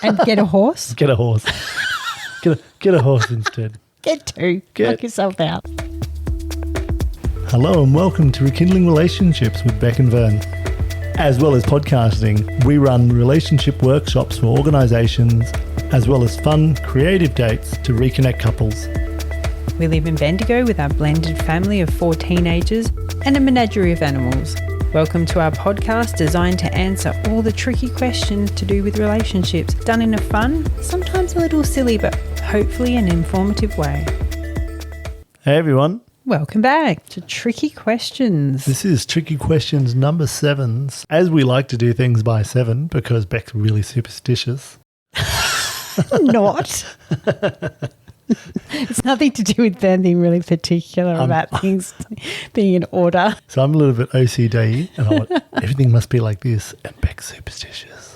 And get a horse? Get a horse. Get a horse instead. Get two. Knock yourself out. Hello and welcome to Rekindling Relationships with Beck and Vern. As well as podcasting, we run relationship workshops for organisations, as well as fun, creative dates to reconnect couples. We live in Bendigo with our blended family of 4 teenagers and a menagerie of animals. Welcome to our podcast designed to answer all the tricky questions to do with relationships, done in a fun, sometimes a little silly, but hopefully an informative way. Hey everyone. Welcome back to Tricky Questions. This is Tricky Questions number 7. As we like to do things by 7 because Beck's really superstitious. Not. It's nothing to do with Ben being really particular about things being in order. So I'm a little bit OCD and I want everything must be like this, and Beck's superstitious.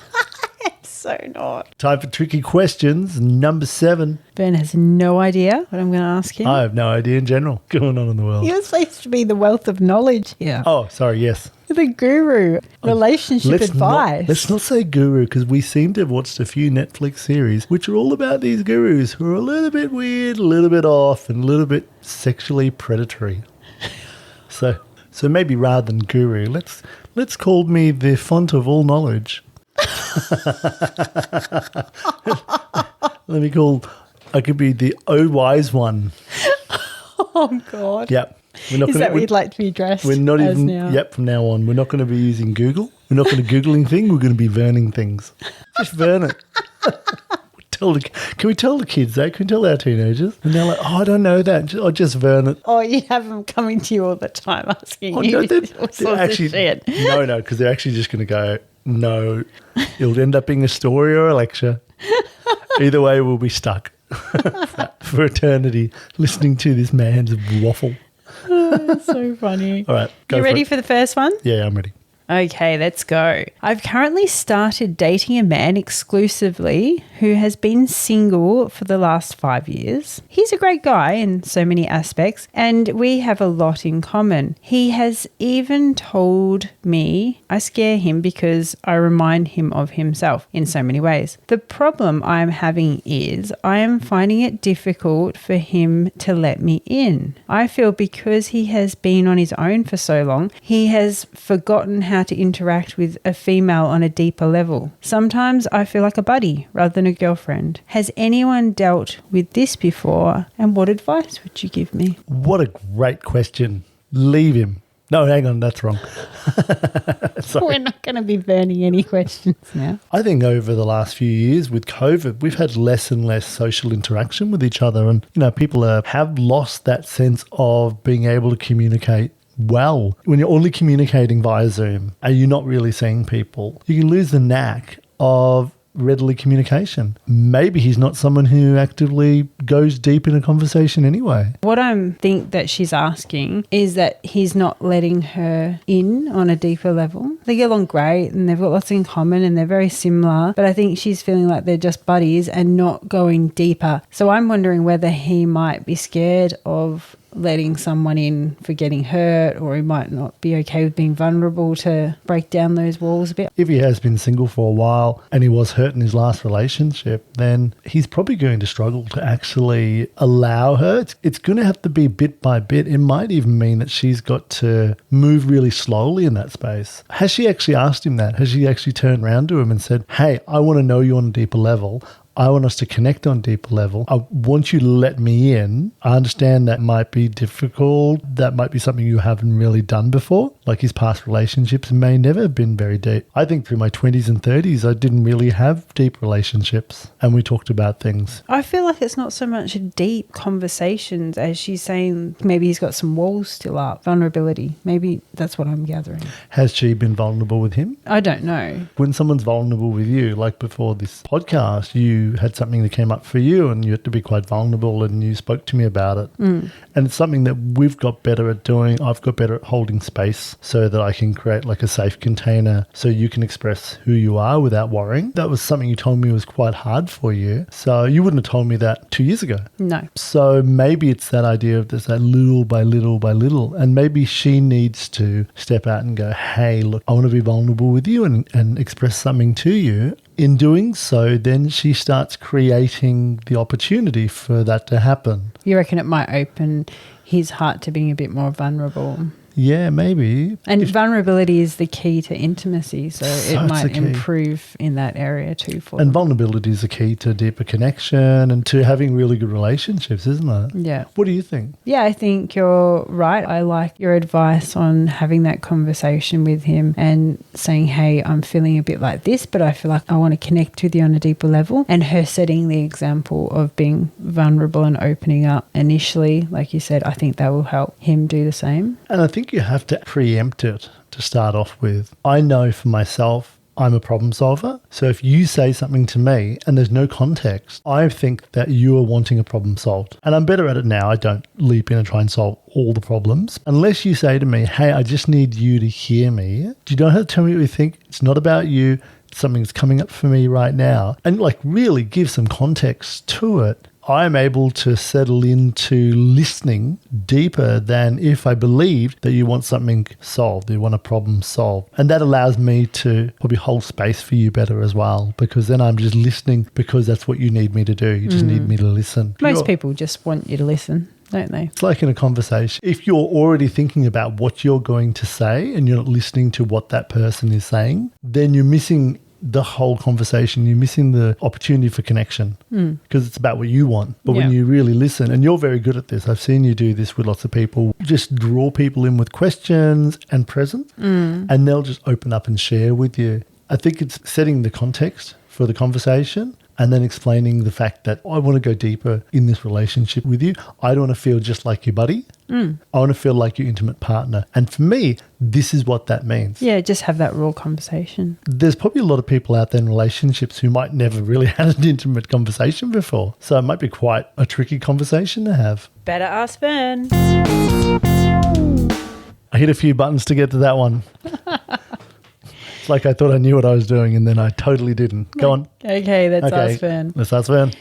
It's so not. Time for Tricky Questions number 7. Ben has no idea what I'm going to ask him. I have no idea in general what's going on in the world. You're supposed to be the wealth of knowledge here. Oh, sorry, yes. The guru. Relationship advice. Let's not say guru, because we seem to have watched a few Netflix series which are all about these gurus who are a little bit weird, a little bit off, and a little bit sexually predatory. So maybe rather than guru, let's call me the font of all knowledge. I could be the wise one. Oh, God. Yep. Is that what you'd like to be addressed We're not as even, now? Yep, from now on. We're not going to be using Google. We're not going to Googling things. We're going to be Verning things. Just Vern it. Can we tell the kids that? Can we tell our teenagers? And they're like, oh, I don't know that. I'll just Vern it. Oh, you have them coming to you all the time asking you all sorts of shit. No, because they're actually just going to go, no, it'll end up being a story or a lecture. Either way, we'll be stuck for eternity listening to this man's waffle. Oh, so funny. All right. You ready for the first one? Yeah, I'm ready. Okay, let's go. I've currently started dating a man exclusively who has been single for the last 5 years. He's a great guy in so many aspects, and we have a lot in common. He has even told me I scare him because I remind him of himself in so many ways. The problem I'm having is I am finding it difficult for him to let me in. I feel because he has been on his own for so long, he has forgotten how to interact with a female on a deeper level. Sometimes I feel like a buddy rather than a girlfriend. Has anyone dealt with this before, and what advice would you give me? What a great question. Leave him. No, hang on, that's wrong. We're not going to be burning any questions now. I think over the last few years with COVID, we've had less and less social interaction with each other, and people have lost that sense of being able to communicate well. When you're only communicating via Zoom and you're not really seeing people, you can lose the knack of readily communication. Maybe he's not someone who actively goes deep in a conversation anyway. What I think that she's asking is that he's not letting her in on a deeper level. They get along great and they've got lots in common and they're very similar, but I think she's feeling like they're just buddies and not going deeper. So I'm wondering whether he might be scared of letting someone in for getting hurt, or he might not be okay with being vulnerable to break down those walls a bit. If he has been single for a while and he was hurt in his last relationship, then he's probably going to struggle to actually allow her. It's going to have to be bit by bit. It might even mean that she's got to move really slowly in that space. Has she actually asked him that? Has she actually turned around to him and said, hey, I want to know you on a deeper level. I want us to connect on a deeper level. I want you to let me in. I understand that might be difficult. That might be something you haven't really done before. Like his past relationships may never have been very deep. I think through my 20s and 30s, I didn't really have deep relationships, and we talked about things. I feel like it's not so much deep conversations as she's saying maybe he's got some walls still up, vulnerability. Maybe that's what I'm gathering. Has she been vulnerable with him? I don't know. When someone's vulnerable with you, like before this podcast, you had something that came up for you and you had to be quite vulnerable and you spoke to me about it. And it's something that we've got better at doing. I've got better at holding space so that I can create like a safe container so you can express who you are without worrying. That was something you told me was quite hard for you. So you wouldn't have told me that 2 years ago. No. So maybe it's that idea of just that little by little by little. And maybe she needs to step out and go, hey, look, I want to be vulnerable with you and express something to you. In doing so, then she starts creating the opportunity for that to happen. You reckon it might open his heart to being a bit more vulnerable? Yeah, maybe. And vulnerability is the key to intimacy, so it it's might the key. improve in that area too for And them. vulnerability is the key to deeper connection and to having really good relationships, isn't it? Yeah. What do you think? Yeah, I think you're right. I like your advice on having that conversation with him and saying, hey, I'm feeling a bit like this, but I feel like I want to connect with you on a deeper level. And her setting the example of being vulnerable and opening up initially, like you said, I think that will help him do the same. And I think you have to preempt it to start off with. I know for myself, I'm a problem solver. So if you say something to me and there's no context, I think that you are wanting a problem solved. And I'm better at it now. I don't leap in and try and solve all the problems. Unless you say to me, hey, I just need you to hear me. You don't have to tell me what you think. It's not about you. Something's coming up for me right now. And like really give some context to it. I'm able to settle into listening deeper than if I believed that you want something solved, you want a problem solved. And that allows me to probably hold space for you better as well, because then I'm just listening because that's what you need me to do. You just need me to listen. Most people just want you to listen, don't they? It's like in a conversation. If you're already thinking about what you're going to say and you're not listening to what that person is saying, then you're missing the whole conversation. You're missing the opportunity for connection because it's about what you want. But when you really listen, and you're very good at this, I've seen you do this with lots of people, just draw people in with questions and presence and they'll just open up and share with you. I think it's setting the context for the conversation and then explaining the fact that I want to go deeper in this relationship with you. I don't want to feel just like your buddy. I want to feel like your intimate partner. And for me, this is what that means. Yeah, just have that raw conversation. There's probably a lot of people out there in relationships who might never really had an intimate conversation before. So it might be quite a tricky conversation to have. Better ask Ben. I hit a few buttons to get to that one. It's like I thought I knew what I was doing and then I totally didn't. Go on. Okay, let's ask Ben. Let's ask Ben.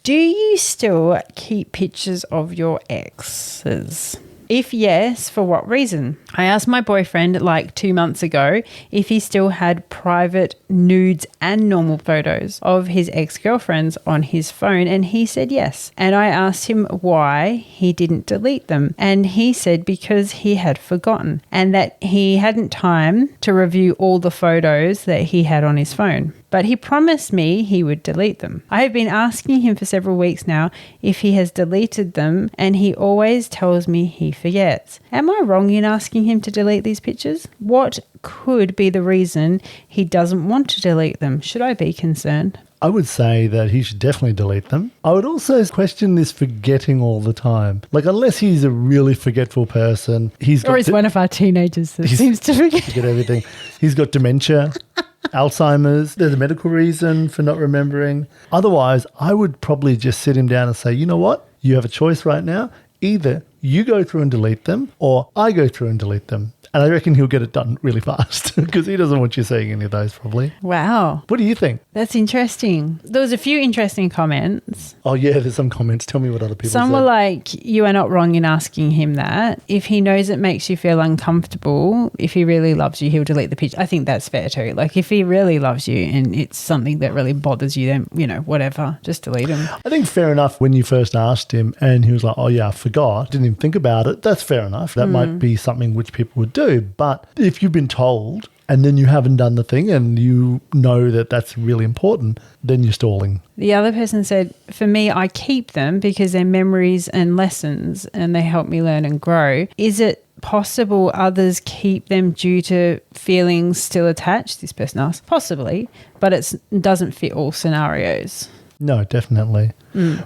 Do you still keep pictures of your exes? If yes, for what reason? I asked my boyfriend like 2 months ago if he still had private nudes and normal photos of his ex-girlfriends on his phone, and he said yes. And I asked him why he didn't delete them, and he said because he had forgotten and that he hadn't time to review all the photos that he had on his phone. But he promised me he would delete them. I have been asking him for several weeks now if he has deleted them, and he always tells me he forgets. Am I wrong in asking him to delete these pictures? What could be the reason he doesn't want to delete them? Should I be concerned? I would say that he should definitely delete them. I would also question this forgetting all the time. Like, unless he's a really forgetful person, he's one of our teenagers that seems to forget everything. He's got dementia, Alzheimer's. There's a medical reason for not remembering. Otherwise, I would probably just sit him down and say, you know what? You have a choice right now. Either you go through and delete them or I go through and delete them. And I reckon he'll get it done really fast because he doesn't want you seeing any of those probably. Wow. What do you think? That's interesting. There was a few interesting comments. Oh, yeah, there's some comments. Tell me what other people Some said. were like, you are not wrong in asking him that. If he knows it makes you feel uncomfortable, if he really loves you, he'll delete the picture. I think that's fair too. Like if he really loves you and it's something that really bothers you, then, you know, whatever, just delete him. I think fair enough when you first asked him and he was like, oh, yeah, I forgot. Didn't even think about it. That's fair enough. That might be something which people would do. But if you've been told and then you haven't done the thing and you know that that's really important, then you're stalling. The other person said, for me, I keep them because they're memories and lessons and they help me learn and grow. Is it possible others keep them due to feelings still attached? This person asked. Possibly, but it doesn't fit all scenarios. No, definitely.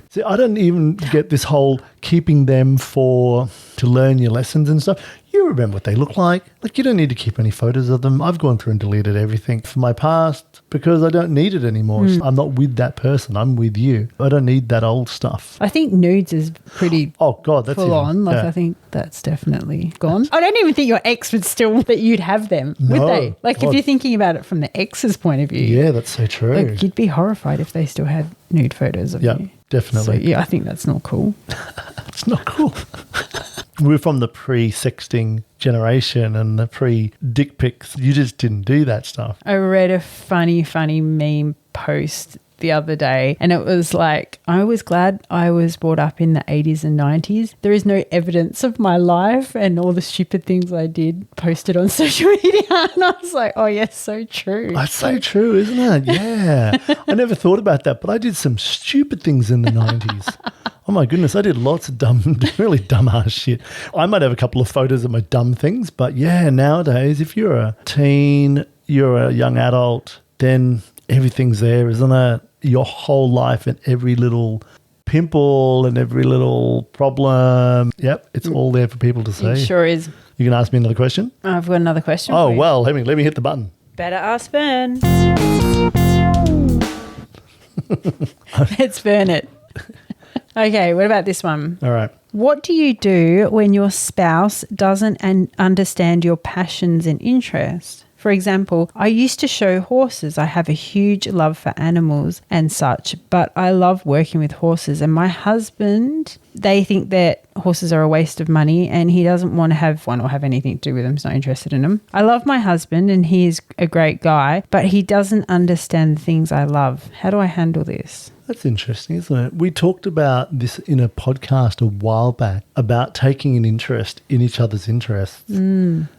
See, I don't even get this whole keeping them to learn your lessons and stuff. You remember what they look like. Like, you don't need to keep any photos of them. I've gone through and deleted everything from my past because I don't need it anymore. I'm not with that person. I'm with you. I don't need that old stuff. I think nudes is pretty Oh, God, that's full on. Like, I think that's definitely gone. I don't even think your ex would still that you'd have them, would No. they? Like, if you're thinking about it from the ex's point of view. Yeah, that's so true. Like, you'd be horrified if they still had nude photos of Yeah, you. definitely. So, yeah, I think that's not cool. It's not cool. We're from the pre-sexting generation and the pre-dick pics. You just didn't do that stuff. I read a funny meme post the other day, and it was like, I was glad I was brought up in the 80s and 90s. There is no evidence of my life and all the stupid things I did posted on social media. And I was like, oh yes, so true. That's so true, isn't it? Yeah. I never thought about that, but I did some stupid things in the 90s. Oh my goodness, I did lots of really dumb ass shit. I might have a couple of photos of my dumb things, but yeah, nowadays, if you're a teen, you're a young adult, then everything's there, isn't it? Your whole life and every little pimple and every little problem. Yep, it's all there for people to see. It sure is. You can ask me another question? I've got another question Oh, for you. well, let me hit the button. Better ask Burn. Let's burn it. Okay, what about this one? All right. What do you do when your spouse doesn't understand your passions and interests? For example, I used to show horses. I have a huge love for animals and such, but I love working with horses. And my husband, they think that horses are a waste of money and he doesn't want to have one or have anything to do with them. He's not interested in them. I love my husband and he is a great guy, but he doesn't understand the things I love. How do I handle this? That's interesting, isn't it? We talked about this in a podcast a while back about taking an interest in each other's interests and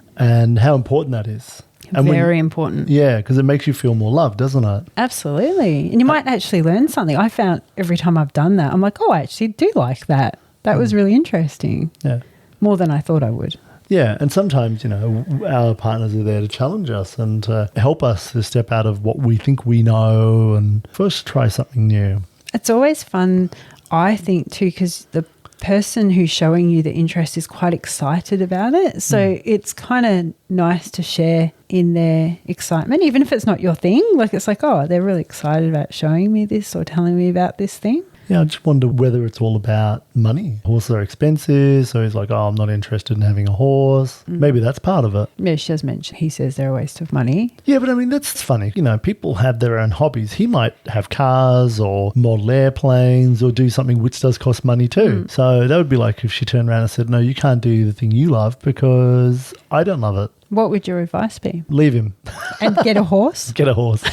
how important that is. And Very important. Yeah, because it makes you feel more loved, doesn't it? Absolutely. And you might actually learn something. I found every time I've done that, I'm like, oh, I actually do like that. That was really interesting. Yeah. More than I thought I would. Yeah, and sometimes, our partners are there to challenge us and to help us to step out of what we think we know and first try something new. It's always fun, I think, too, because the person who's showing you the interest is quite excited about it. So it's kind of nice to share in their excitement, even if it's not your thing. Like it's like, oh, they're really excited about showing me this or telling me about this thing. Yeah, I just wonder whether it's all about money. Horses are expensive, so he's like, oh, I'm not interested in having a horse. Maybe that's part of it. Yeah, she does mention, he says they're a waste of money. Yeah, but I mean, that's funny. People have their own hobbies. He might have cars or model airplanes or do something which does cost money too. So that would be like if she turned around and said, no, you can't do the thing you love because I don't love it. What would your advice be? Leave him. And get a horse? Get a horse.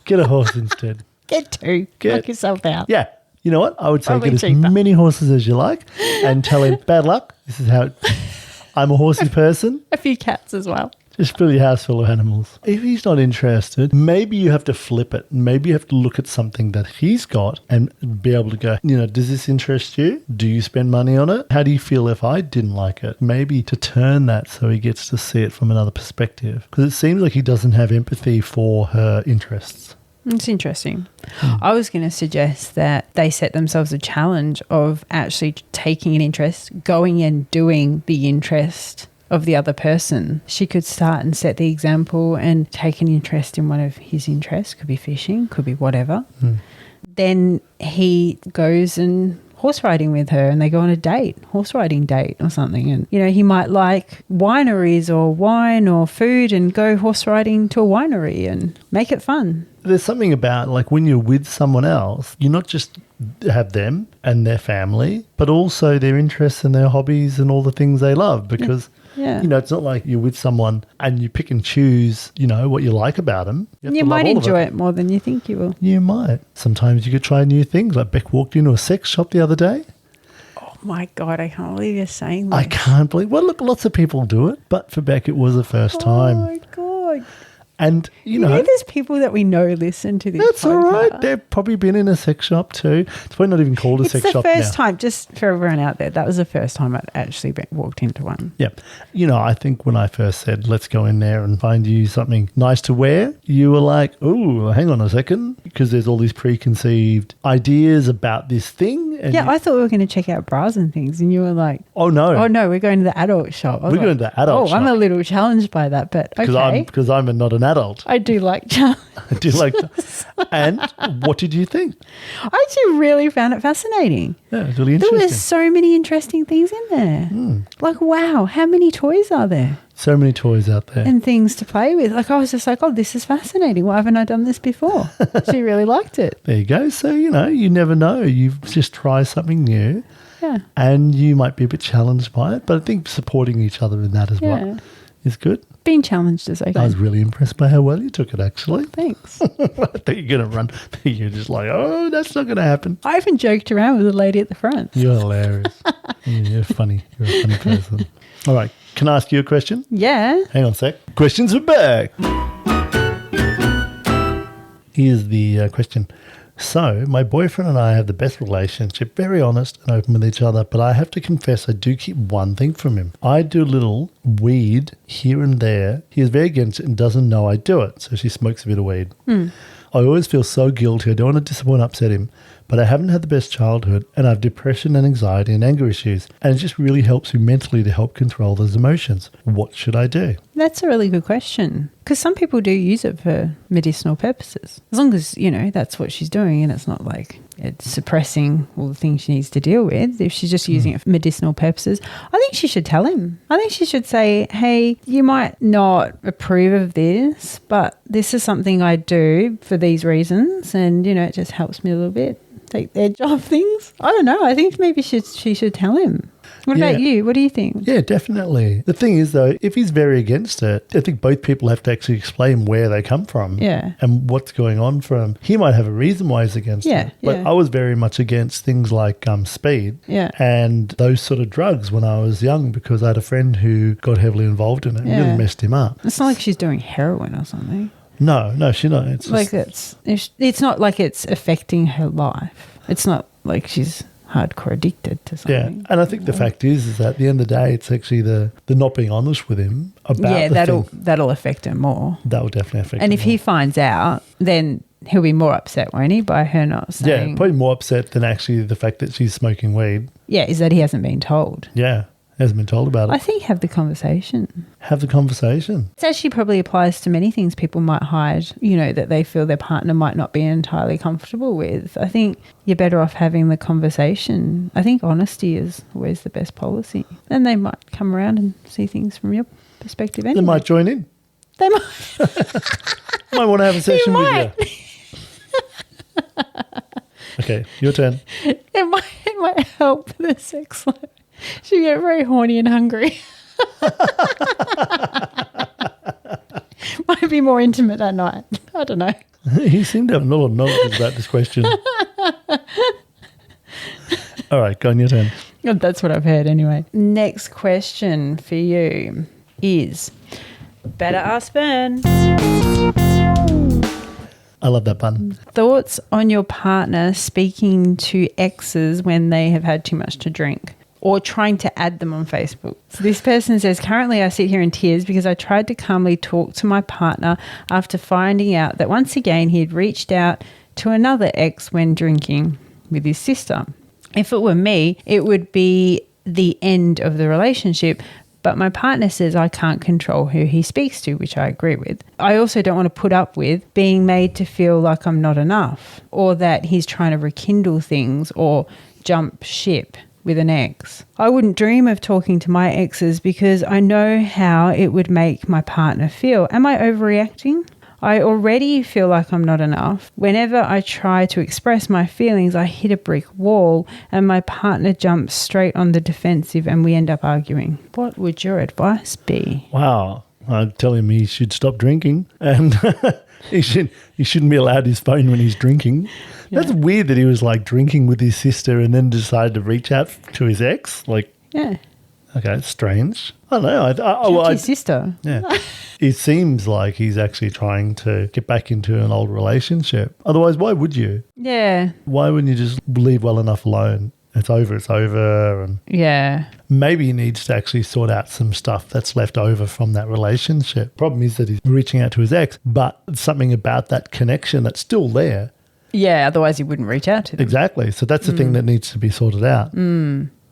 Get a horse instead. Get two. Knock yourself out. Yeah. You know what? I would say Probably get cheaper. as many horses as you like and tell him, bad luck. This is how I'm a horsey person. A few cats as well. Just fill your house full of animals. If he's not interested, maybe you have to flip it. Maybe you have to look at something that he's got and be able to go, does this interest you? Do you spend money on it? How do you feel if I didn't like it? Maybe to turn that so he gets to see it from another perspective. Because it seems like he doesn't have empathy for her interests. It's interesting. I was going to suggest that they set themselves a challenge of actually taking an interest, going and doing the interest of the other person. She could start and set the example and take an interest in one of his interests. Could be fishing, could be whatever. Then he goes and horse riding with her and they go on a horse riding date or something. And, he might like wineries or wine or food and go horse riding to a winery and make it fun. There's something about like when you're with someone else, you not just have them and their family, but also their interests and their hobbies and all the things they love because, it's not like you're with someone and you pick and choose, what you like about them. You might enjoy it more than you think you will. You might. Sometimes you could try new things. Like Beck walked into a sex shop the other day. Oh my God, I can't believe you're saying this. I can't believe. Well, look, lots of people do it, but for Beck, it was the first time. Oh my God. And, there's people that we know listen to this that's podcast. all right. They've probably been in a sex shop too. It's probably not even called a sex shop now. It's the first time, just for everyone out there, that was the first time I'd actually walked into one. Yeah. I think when I first said, let's go in there and find you something nice to wear, you were like, oh, hang on a second, because there's all these preconceived ideas about this thing. And I thought we were going to check out bras and things, and you were like, oh, no, we're going to the adult shop. We're going to the adult shop. I'm a little challenged by that, but okay. Because I'm not an adult. I do like challenge. I do like that. And what did you think? I actually really found it fascinating. Yeah, it's really There interesting. were so many interesting things in there. Like, wow, how many toys are there? So many toys out there. And things to play with. Like, I was just like, oh, this is fascinating. Why haven't I done this before? She really liked it. There you go. So, you never know. You just try something new Yeah. And you might be a bit challenged by it, but I think supporting each other in that as Yeah. well is good. Being challenged is okay. I was really impressed by how well you took it, actually. Thanks. I thought you're going to run. You're just like, oh, that's not going to happen. I even joked around with the lady at the front. You're hilarious. You're funny. You're a funny person. All right. Can I ask you a question? Yeah. Hang on a sec. Questions are back. Here's the question. So, my boyfriend and I have the best relationship, very honest and open with each other, but I have to confess I do keep one thing from him. I do a little weed here and there. He is very against it and doesn't know I do it, so she smokes a bit of weed. I always feel so guilty. I don't want to disappoint and upset him, but I haven't had the best childhood and I have depression and anxiety and anger issues, and it just really helps me mentally to help control those emotions. What should I do? That's a really good question, because some people do use it for medicinal purposes. As long as, that's what she's doing and it's not like it's suppressing all the things she needs to deal with. If she's just using it for medicinal purposes, I think she should tell him. I think she should say, hey, you might not approve of this, but this is something I do for these reasons, and, it just helps me a little bit. Take the edge off things. I don't know. I think maybe she should tell him. What about you? What do you think? Yeah, definitely. The thing is, though, if he's very against it, I think both people have to actually explain where they come from. Yeah. And what's going on for him. He might have a reason why he's against it. But I was very much against things like speed and those sort of drugs when I was young, because I had a friend who got heavily involved in it and really messed him up. It's not like she's doing heroin or something. No, she's not. It's like it's not like it's affecting her life. It's not like she's hardcore addicted to something. Yeah, and I think the fact is that at the end of the day, it's actually the not being honest with him about that'll affect her more. That will definitely affect. And him if he finds out, then he'll be more upset, won't he, by her not saying? Yeah, probably more upset than actually the fact that she's smoking weed. Yeah, is that he hasn't been told. Yeah. Hasn't been told about it. I think have the conversation. Have the conversation. It actually probably applies to many things people might hide, that they feel their partner might not be entirely comfortable with. I think you're better off having the conversation. I think honesty is always the best policy. And they might come around and see things from your perspective anyway. They might join in. They might. Might want to have a session with you. Okay, your turn. It might help the sex life. She get very horny and hungry. Might be more intimate at night. I don't know. You seem to have a lot of knowledge about this question. All right, go on, your turn. That's what I've heard anyway. Next question for you is, better ask Ben. I love that button. Thoughts on your partner speaking to exes when they have had too much to drink, or trying to add them on Facebook. So this person says, currently I sit here in tears because I tried to calmly talk to my partner after finding out that once again he had reached out to another ex when drinking with his sister. If it were me, it would be the end of the relationship. But my partner says I can't control who he speaks to, which I agree with. I also don't want to put up with being made to feel like I'm not enough, or that he's trying to rekindle things or jump ship with an ex. I wouldn't dream of talking to my exes because I know how it would make my partner feel. Am I overreacting? I already feel like I'm not enough. Whenever I try to express my feelings, I hit a brick wall and my partner jumps straight on the defensive and we end up arguing. What would your advice be? Wow. I'd tell him he should stop drinking and he shouldn't be allowed his phone when he's drinking. Yeah. That's weird that he was like drinking with his sister and then decided to reach out to his ex. Yeah. Okay, it's strange. I don't know. His sister. Yeah. It seems like he's actually trying to get back into an old relationship. Otherwise, why would you? Yeah. Why wouldn't you just leave well enough alone? It's over. And yeah. Maybe he needs to actually sort out some stuff that's left over from that relationship. Problem is that he's reaching out to his ex, but something about that connection that's still there. Yeah, otherwise he wouldn't reach out to them. Exactly. So that's the thing that needs to be sorted out.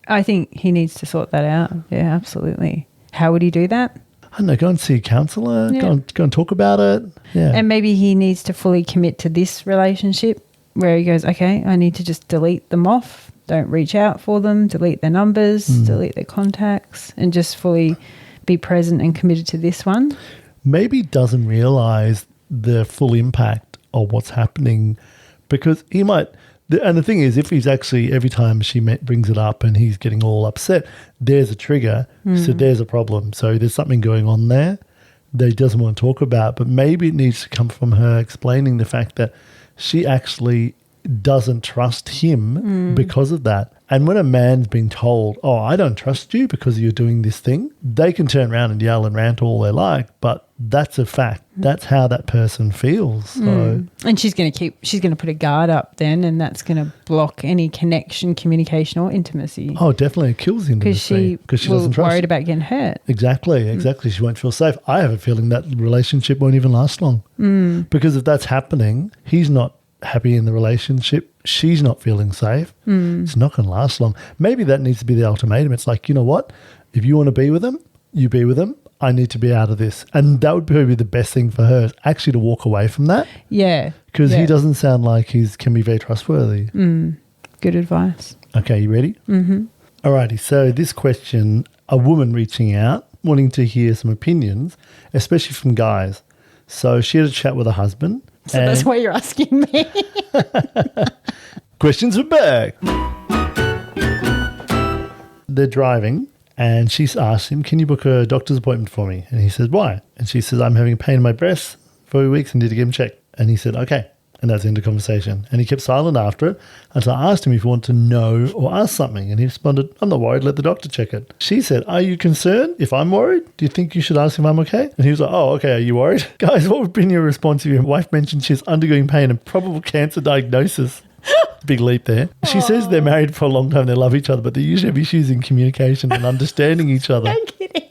I think he needs to sort that out. Yeah, absolutely. How would he do that? I don't know, go and see a counsellor, go and talk about it. Yeah. And maybe he needs to fully commit to this relationship where he goes, okay, I need to just delete them off. Don't reach out for them, delete their numbers, delete their contacts, and just fully be present and committed to this one. Maybe doesn't realise the full impact of what's happening, because he might And the thing is, if he's actually, every time she brings it up and he's getting all upset, there's a trigger. So there's a problem. So there's something going on there that he doesn't want to talk about. But maybe it needs to come from her explaining the fact that she actually doesn't trust him because of that. And when a man's being told, oh, I don't trust you because you're doing this thing, they can turn around and yell and rant all they like, but that's a fact. That's how that person feels. So. And she's going to put a guard up then, and that's going to block any connection, communication or intimacy. Oh, definitely. It kills intimacy. Because she doesn't trust. Worried about getting hurt. Exactly. She won't feel safe. I have a feeling that relationship won't even last long. Because if that's happening, he's not happy in the relationship, she's not feeling safe, it's not going to last long. Maybe that needs to be the ultimatum. It's like, you know what? If you want to be with them, you be with them. I need to be out of this. And that would probably be the best thing for her, is actually to walk away from that. Yeah. Because he doesn't sound like can be very trustworthy. Good advice. Okay, you ready? Mm-hmm. Alrighty. So this question, a woman reaching out, wanting to hear some opinions, especially from guys. So she had a chat with her husband. So that's why you're asking me. Questions are back. They're driving and she's asked him, can you book a doctor's appointment for me? And he says, why? And she says, I'm having a pain in my breast for weeks and need to get him checked. And he said, okay. And that's the end of conversation. And he kept silent after it until I asked him if he wanted to know or ask something. And he responded, I'm not worried, let the doctor check it. She said, are you concerned if I'm worried? Do you think you should ask if I'm okay? And he was like, oh, okay, are you worried? Guys, what would have been your response if your wife mentioned she's undergoing pain and probable cancer diagnosis? Big leap there. She says they're married for a long time, they love each other, but they usually have issues in communication and understanding each other. I'm kidding.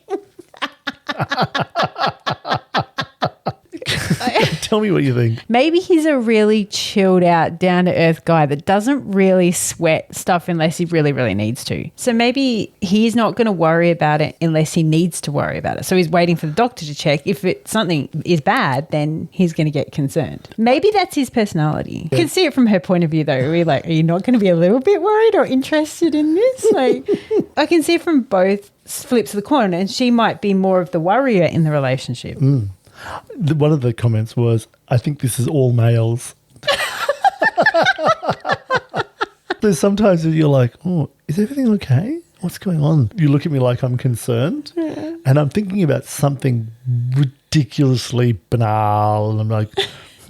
Tell me what you think. Maybe he's a really chilled out, down to earth guy that doesn't really sweat stuff unless he really, really needs to. So maybe he's not going to worry about it unless he needs to worry about it. So he's waiting for the doctor to check. If something is bad, then he's going to get concerned. Maybe that's his personality. You can see it from her point of view though. We're like, are you not going to be a little bit worried or interested in this? Like, I can see it from both flips of the coin, and she might be more of the worrier in the relationship. One of the comments was, I think this is all males. There's sometimes that you're like, oh, is everything okay? What's going on? You look at me like I'm concerned. Yeah. And I'm thinking about something ridiculously banal. And I'm like,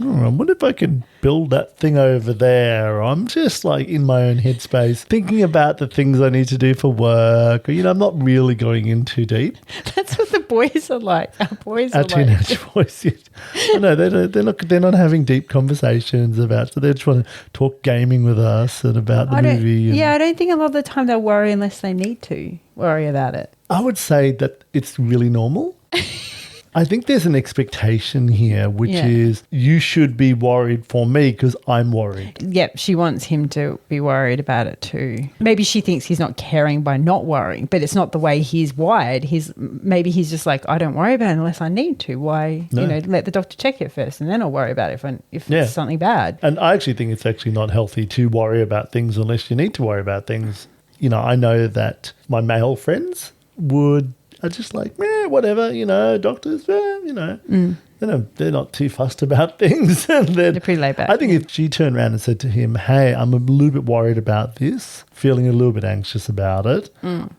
I wonder if I can build that thing over there. Or I'm just like in my own headspace thinking about the things I need to do for work. Or, I'm not really going in too deep. That's what the boys are like. Our boys are like. Our teenage boys. No, they're not having deep conversations about, so they just want to talk gaming with us and about the movie. I don't think a lot of the time they'll worry unless they need to worry about it. I would say that it's really normal. I think there's an expectation here, which is you should be worried for me because I'm worried. Yep, she wants him to be worried about it too. Maybe she thinks he's not caring by not worrying, but it's not the way he's wired. Maybe he's just like, I don't worry about it unless I need to. Why, let the doctor check it first and then I'll worry about it if it's something bad. And I actually think it's actually not healthy to worry about things unless you need to worry about things. I know that my male friends are just like, whatever, doctors, they're not too fussed about things. And they're pretty laid back. I think if she turned around and said to him, hey, I'm a little bit worried about this, feeling a little bit anxious about it.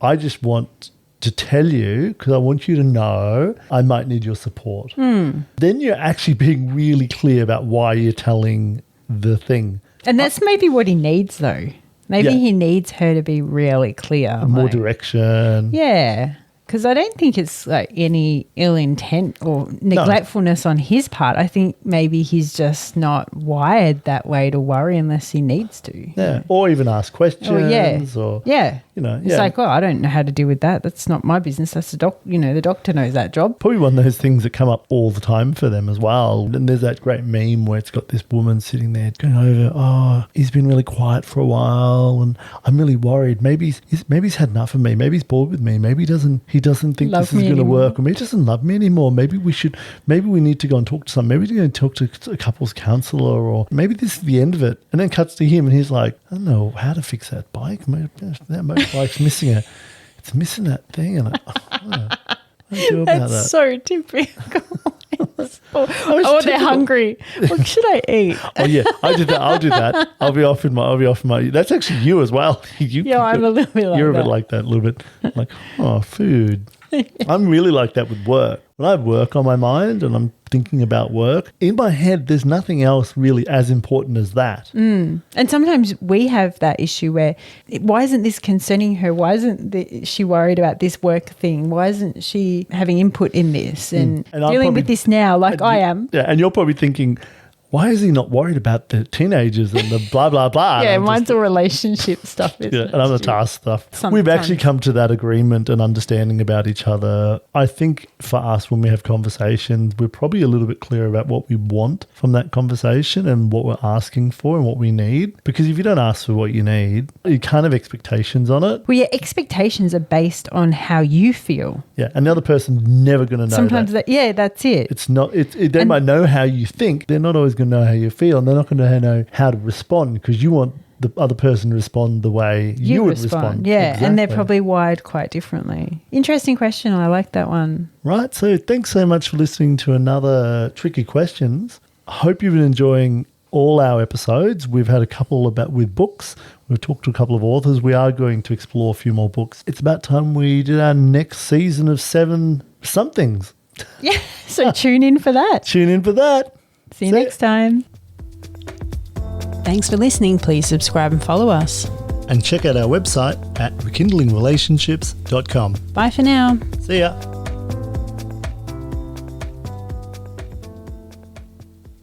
I just want to tell you because I want you to know I might need your support. Then you're actually being really clear about why you're telling the thing. And that's maybe what he needs though. Maybe he needs her to be really clear. More direction. Yeah. Because I don't think it's like any ill intent or neglectfulness on his part. I think maybe he's just not wired that way to worry unless he needs to. Yeah. Or even ask questions. It's like, I don't know how to deal with that. That's not my business. That's the the doctor knows that job. Probably one of those things that come up all the time for them as well. And there's that great meme where it's got this woman sitting there going over, he's been really quiet for a while and I'm really worried. Maybe he's had enough of me. Maybe he's bored with me. Maybe he doesn't think this is going to work, or maybe he doesn't love me anymore. Maybe we need to go and talk to someone. Maybe we're going to talk to a couples counsellor, or maybe this is the end of it. And then cuts to him and he's like, I don't know how to fix that bike. That motorbike's missing it's missing that thing. And what do I do about that? That's so typical. Oh, they're hungry. What should I eat? Oh yeah, I did that. I'll do that. I'll be off in my. That's actually you as well. I'm a little bit like You're a that. bit like that, a little bit like, oh, food. I'm really like that with work. When I have work on my mind and I'm thinking about work, in my head, there's nothing else really as important as that. And sometimes we have that issue where, why isn't this concerning her? Why isn't she worried about this work thing? Why isn't she having input in this and dealing with this now like I am? Yeah, and you're probably thinking, why is he not worried about the teenagers and the blah, blah, blah? Yeah, mine's all relationship stuff. Yeah, and other task stuff. Sometimes. We've actually come to that agreement and understanding about each other. I think for us, when we have conversations, we're probably a little bit clear about what we want from that conversation and what we're asking for and what we need. Because if you don't ask for what you need, you can't have expectations on it. Well, your expectations are based on how you feel. Yeah, and the other person's never going to know Sometimes that. that's it. It's not. They might know how you think. They're not always going to know how you feel, and they're not going to know how to respond because you want the other person to respond the way you would respond. Yeah, exactly. And they're probably wired quite differently. Interesting question. I like that one. Right. So thanks so much for listening to another Tricky Questions. I hope you've been enjoying all our episodes. We've had a couple with books. We've talked to a couple of authors. We are going to explore a few more books. It's about time we did our next season of 7 somethings. Yeah, so tune in for that. Tune in for that. See you next time. Thanks for listening. Please subscribe and follow us. And check out our website at rekindlingrelationships.com. Bye for now. See ya.